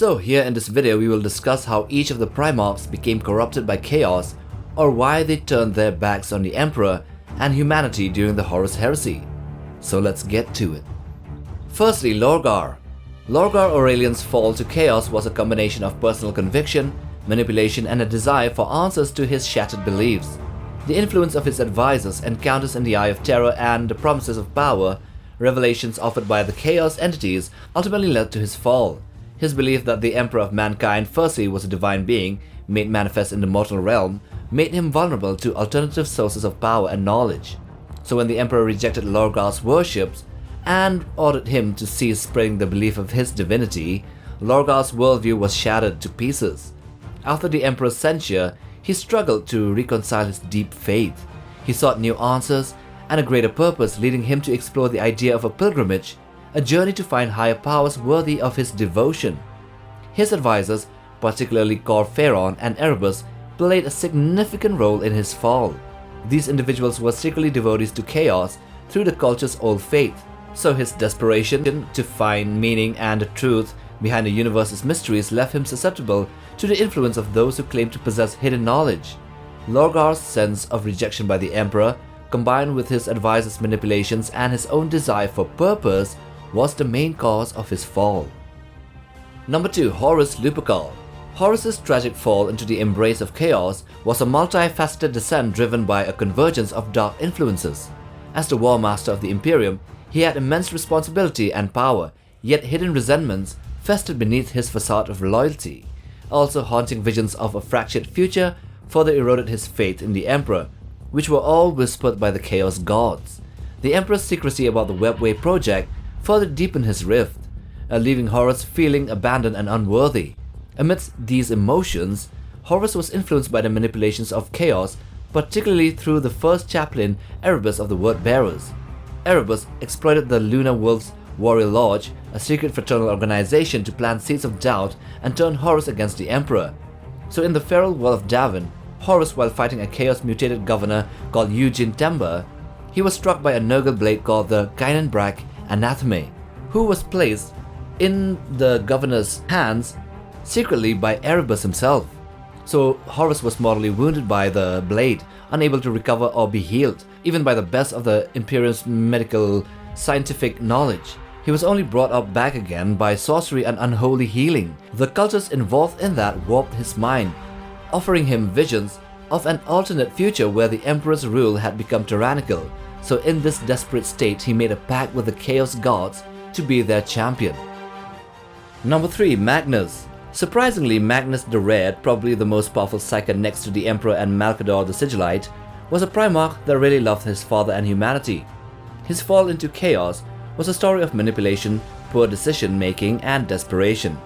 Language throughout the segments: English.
So here in this video we will discuss how each of the Primarchs became corrupted by chaos, or why they turned their backs on the Emperor and humanity during the Horus Heresy. So let's get to it. Firstly, Logar. Logar Aurelian's fall to chaos was a combination of personal conviction, manipulation, and a desire for answers to his shattered beliefs. The influence of his advisors, encounters in the Eye of Terror, and the promises of power, revelations offered by the chaos entities, ultimately led to his fall. His belief that the Emperor of Mankind firstly was a divine being, made manifest in the mortal realm, made him vulnerable to alternative sources of power and knowledge. So when the Emperor rejected Logar's worships and ordered him to cease spreading the belief of his divinity, Logar's worldview was shattered to pieces. After the Emperor's censure, he struggled to reconcile his deep faith. He sought new answers and a greater purpose, leading him to explore the idea of a pilgrimage, a journey to find higher powers worthy of his devotion. His advisors, particularly Corpheron and Erebus, played a significant role in his fall. These individuals were secretly devotees to chaos through the culture's old faith, so his desperation to find meaning and the truth behind the universe's mysteries left him susceptible to the influence of those who claimed to possess hidden knowledge. Logar's sense of rejection by the Emperor, combined with his advisors' manipulations and his own desire for purpose, was the main cause of his fall. Number 2. Horus Lupercal. Horus's tragic fall into the embrace of chaos was a multifaceted descent driven by a convergence of dark influences. As the War Master of the Imperium, he had immense responsibility and power, yet hidden resentments festered beneath his facade of loyalty. Also, haunting visions of a fractured future further eroded his faith in the Emperor, which were all whispered by the Chaos Gods. The Emperor's secrecy about the Webway project further deepened his rift, leaving Horus feeling abandoned and unworthy. Amidst these emotions, Horus was influenced by the manipulations of chaos, particularly through the first chaplain Erebus of the Word Bearers. Erebus exploited the Lunar Wolves' Warrior Lodge, a secret fraternal organization, to plant seeds of doubt and turn Horus against the Emperor. So in the feral Wall of Davin, Horus, while fighting a chaos-mutated governor called Eugene Tember, he was struck by a Nurgle blade called the Kynenbrak Anatheme, who was placed in the governor's hands secretly by Erebus himself. So Horus was mortally wounded by the blade, unable to recover or be healed, even by the best of the Imperium's medical scientific knowledge. He was only brought up back again by sorcery and unholy healing. The cultists involved in that warped his mind, offering him visions of an alternate future where the Emperor's rule had become tyrannical. So in this desperate state, he made a pact with the Chaos Gods to be their champion. Number 3. Magnus. Surprisingly, Magnus the Red, probably the most powerful psyker next to the Emperor and Malcador the Sigillite, was a Primarch that really loved his father and humanity. His fall into chaos was a story of manipulation, poor decision-making, and desperation.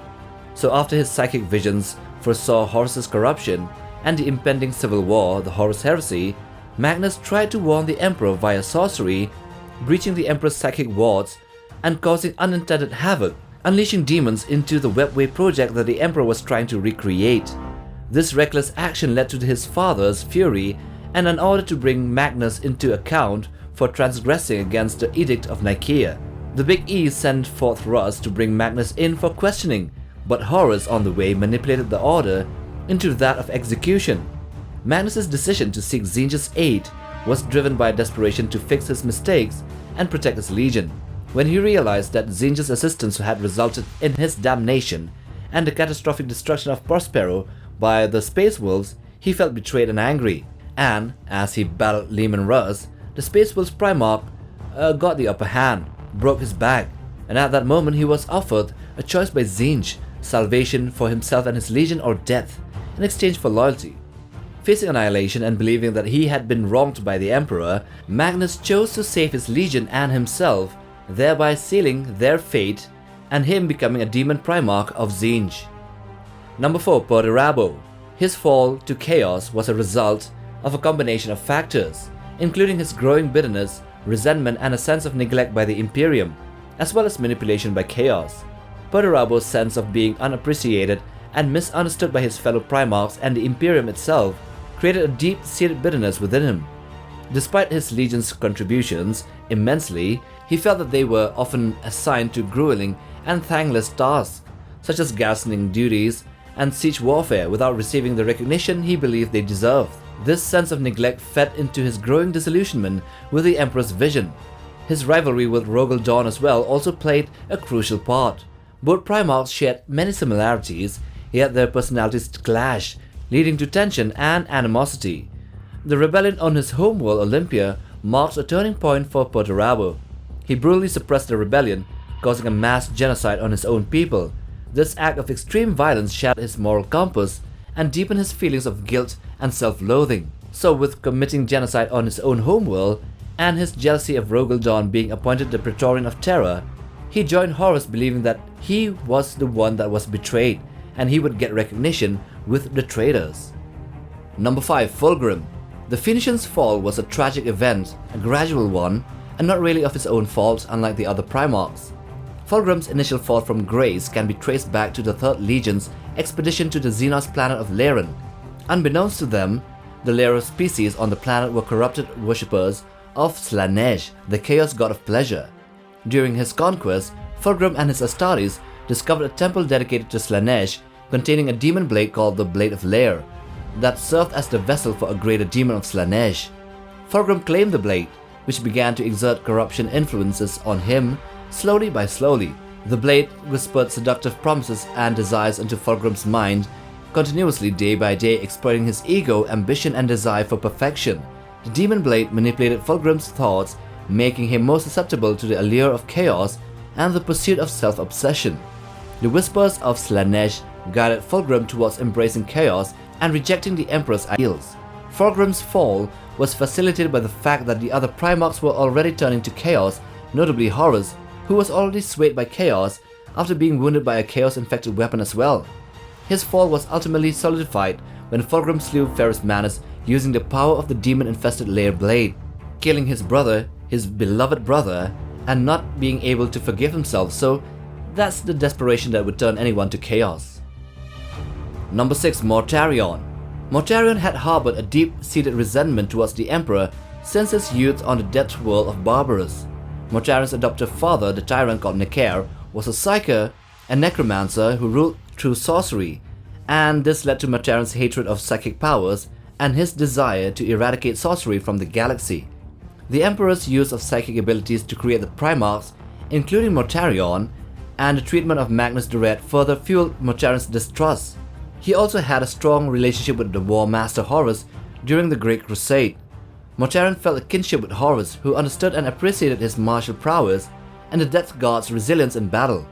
So after his psychic visions foresaw Horus's corruption and the impending civil war, the Horus Heresy, Magnus tried to warn the Emperor via sorcery, breaching the Emperor's psychic wards and causing unintended havoc, unleashing demons into the Webway project that the Emperor was trying to recreate. This reckless action led to his father's fury and an order to bring Magnus into account for transgressing against the Edict of Nicaea. The Big E sent forth Russ to bring Magnus in for questioning, but Horus on the way manipulated the order into that of execution. Magnus's decision to seek Zinja's aid was driven by desperation to fix his mistakes and protect his legion. When he realized that Zinja's assistance had resulted in his damnation and the catastrophic destruction of Prospero by the Space Wolves, he felt betrayed and angry. And as he battled Leman Russ, the Space Wolves Primarch got the upper hand, broke his back, and at that moment he was offered a choice by Zinj: salvation for himself and his legion or death in exchange for loyalty. Facing annihilation and believing that he had been wronged by the Emperor, Magnus chose to save his legion and himself, thereby sealing their fate and him becoming a demon Primarch of Zinj. Number 4. Perturabo. His fall to chaos was a result of a combination of factors, including his growing bitterness, resentment, and a sense of neglect by the Imperium, as well as manipulation by chaos. Perturabo's sense of being unappreciated and misunderstood by his fellow Primarchs and the Imperium itself created a deep-seated bitterness within him. Despite his legion's contributions immensely, he felt that they were often assigned to grueling and thankless tasks. such as garrisoning duties and siege warfare, without receiving the recognition he believed they deserved. This sense of neglect fed into his growing disillusionment with the Emperor's vision. His rivalry with Rogal Dorn as well also played a crucial part. Both Primarchs shared many similarities, yet their personalities clashed, leading to tension and animosity. The rebellion on his homeworld Olympia marks a turning point for Mortarion. He brutally suppressed the rebellion, causing a mass genocide on his own people. This act of extreme violence shattered his moral compass and deepened his feelings of guilt and self-loathing. So, with committing genocide on his own homeworld and his jealousy of Rogal Dorn being appointed the Praetorian of Terror, he joined Horus, believing that he was the one that was betrayed and he would get recognition with the traitors. Number 5. Fulgrim. The Phoenician's fall was a tragic event, a gradual one, and not really of his own fault, unlike the other Primarchs. Fulgrim's initial fall from grace can be traced back to the 3rd Legion's expedition to the Xenos planet of Laren. Unbeknownst to them, the Lero species on the planet were corrupted worshippers of Slaanesh, the chaos god of pleasure. During his conquest, Fulgrim and his Astartes discovered a temple dedicated to Slaanesh containing a demon blade called the Blade of Lair that served as the vessel for a greater demon of Slaanesh. Fulgrim claimed the blade, which began to exert corruption influences on him slowly by slowly. The blade whispered seductive promises and desires into Fulgrim's mind, continuously day by day exploiting his ego, ambition and desire for perfection. The demon blade manipulated Fulgrim's thoughts, making him more susceptible to the allure of chaos and the pursuit of self-obsession. The whispers of Slaanesh guided Fulgrim towards embracing chaos and rejecting the Emperor's ideals. Fulgrim's fall was facilitated by the fact that the other Primarchs were already turning to chaos, notably Horus, who was already swayed by chaos after being wounded by a chaos-infected weapon as well. His fall was ultimately solidified when Fulgrim slew Ferrus Manus using the power of the demon-infested Lair blade, killing his brother, his beloved brother, and not being able to forgive himself, so that's the desperation that would turn anyone to chaos. Number 6. Mortarion. Mortarion had harbored a deep-seated resentment towards the Emperor since his youth on the death world of Barbarous. Mortarion's adoptive father, the tyrant called Necaer, was a psyker and necromancer who ruled through sorcery, and this led to Mortarion's hatred of psychic powers and his desire to eradicate sorcery from the galaxy. The Emperor's use of psychic abilities to create the Primarchs, including Mortarion, and the treatment of Magnus the Red further fueled Mortarion's distrust. He also had a strong relationship with the War Master Horus during the Great Crusade. Mortarion felt a kinship with Horus, who understood and appreciated his martial prowess and the Death God's resilience in battle.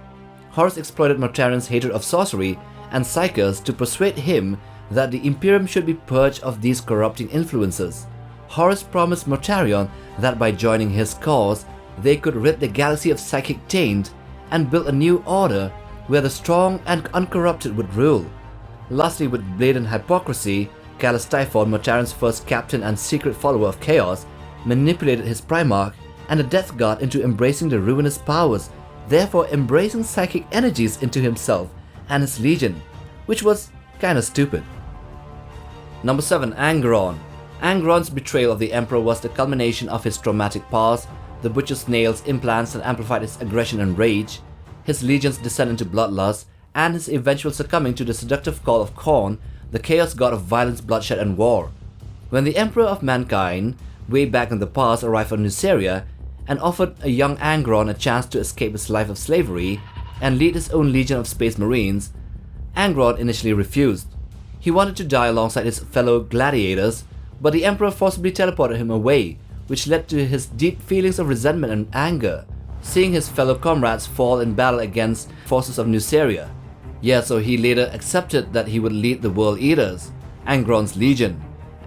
Horus exploited Mortarion's hatred of sorcery and psychers to persuade him that the Imperium should be purged of these corrupting influences. Horus promised Mortarion that by joining his cause, they could rid the galaxy of psychic taint and build a new order where the strong and uncorrupted would rule. Lastly, with blatant hypocrisy, Callus Typhon, Mortarion's first captain and secret follower of chaos, manipulated his Primarch and the Death God into embracing the ruinous powers, therefore embracing psychic energies into himself and his legion, which was kinda stupid. Number 7. Angron. Angron's betrayal of the Emperor was the culmination of his traumatic past. The Butcher's nails, implants, and amplified his aggression and rage, his legion's descent into bloodlust, and his eventual succumbing to the seductive call of Khorne, the chaos god of violence, bloodshed, and war. When the Emperor of Mankind, way back in the past, arrived on Nuceria and offered a young Angron a chance to escape his life of slavery and lead his own legion of space marines, Angron initially refused. He wanted to die alongside his fellow gladiators, but the Emperor forcibly teleported him away, which led to his deep feelings of resentment and anger, seeing his fellow comrades fall in battle against forces of Nuceria. Yeah, so he later accepted that he would lead the World Eaters, Angron's legion,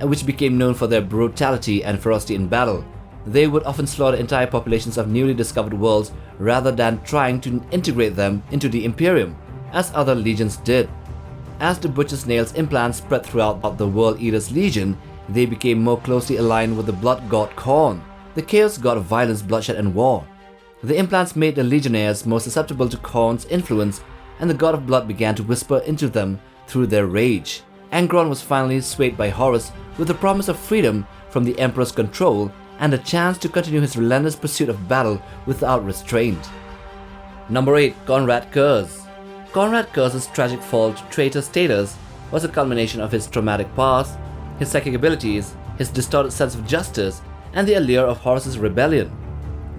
which became known for their brutality and ferocity in battle. They would often slaughter entire populations of newly discovered worlds rather than trying to integrate them into the Imperium, as other legions did. As the Butcher's Nails implants spread throughout the World Eaters Legion, they became more closely aligned with the blood god Khorne, the chaos god of violence, bloodshed, and war. The implants made the legionnaires more susceptible to Khorne's influence, and the god of blood began to whisper into them through their rage. Angron was finally swayed by Horus with the promise of freedom from the Emperor's control and a chance to continue his relentless pursuit of battle without restraint. Number 8. Conrad Curse. Conrad Curse's tragic fall to traitor status was a culmination of his traumatic past, his psychic abilities, his distorted sense of justice, and the allure of Horus's rebellion.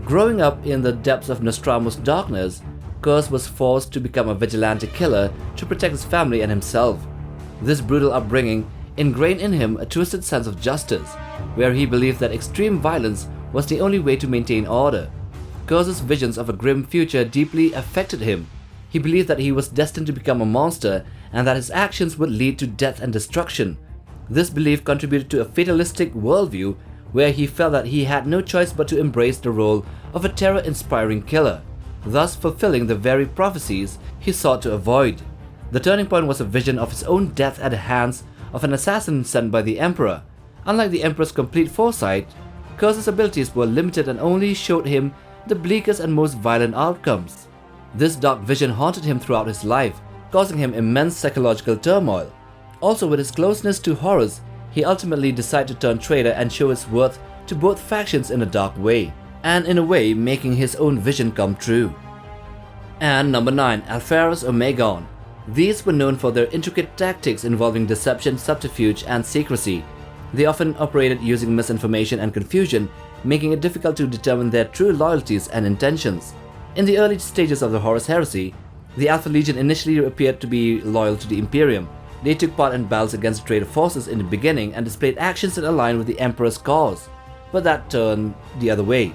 Growing up in the depths of Nostramo's darkness, Curse was forced to become a vigilante killer to protect his family and himself. This brutal upbringing ingrained in him a twisted sense of justice, where he believed that extreme violence was the only way to maintain order. Curse's visions of a grim future deeply affected him. He believed that he was destined to become a monster and that his actions would lead to death and destruction. This belief contributed to a fatalistic worldview where he felt that he had no choice but to embrace the role of a terror-inspiring killer, thus fulfilling the very prophecies he sought to avoid. The turning point was a vision of his own death at the hands of an assassin sent by the Emperor. Unlike the Emperor's complete foresight, Curse's abilities were limited and only showed him the bleakest and most violent outcomes. This dark vision haunted him throughout his life, causing him immense psychological turmoil. Also, with his closeness to Horus, he ultimately decided to turn traitor and show his worth to both factions in a dark way, and in a way making his own vision come true. And number 9. Alpharus Omegon. These were known for their intricate tactics involving deception, subterfuge, and secrecy. They often operated using misinformation and confusion, making it difficult to determine their true loyalties and intentions. In the early stages of the Horus Heresy, the Alpha Legion initially appeared to be loyal to the Imperium. They took part in battles against traitor forces in the beginning and displayed actions that aligned with the Emperor's cause, but that turned the other way.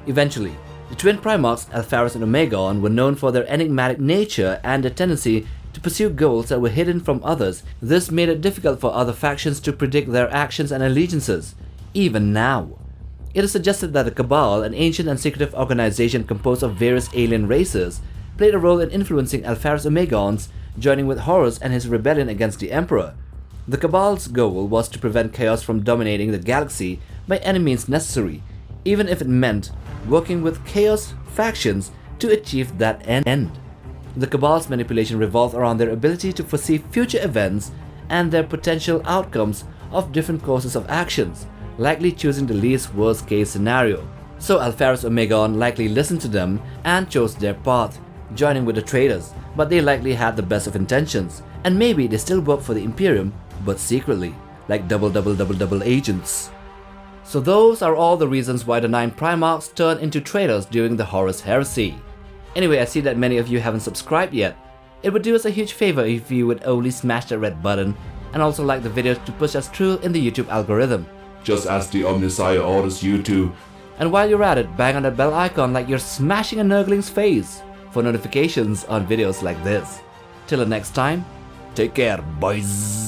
Eventually, the twin Primarchs, Alpharus and Omegon, were known for their enigmatic nature and their tendency to pursue goals that were hidden from others. This made it difficult for other factions to predict their actions and allegiances, even now. It is suggested that the Cabal, an ancient and secretive organization composed of various alien races, played a role in influencing Alpharus Omegon's joining with Horus and his rebellion against the Emperor. The Cabal's goal was to prevent chaos from dominating the galaxy by any means necessary, even if it meant working with Chaos factions to achieve that end. The Cabal's manipulation revolved around their ability to foresee future events and their potential outcomes of different courses of actions, likely choosing the least worst case scenario. So Alpharus Omegon likely listened to them and chose their path, joining with the traitors, but they likely had the best of intentions, and maybe they still work for the Imperium, but secretly, like double agents. So those are all the reasons why the 9 Primarchs turned into traitors during the Horus Heresy. Anyway, I see that many of you haven't subscribed yet. It would do us a huge favor if you would only smash that red button and also like the video to push us through in the YouTube algorithm. Just as the Omnisire orders you to. And while you're at it, bang on that bell icon like you're smashing a nurgling's face for notifications on videos like this. Till the next time, take care, boys.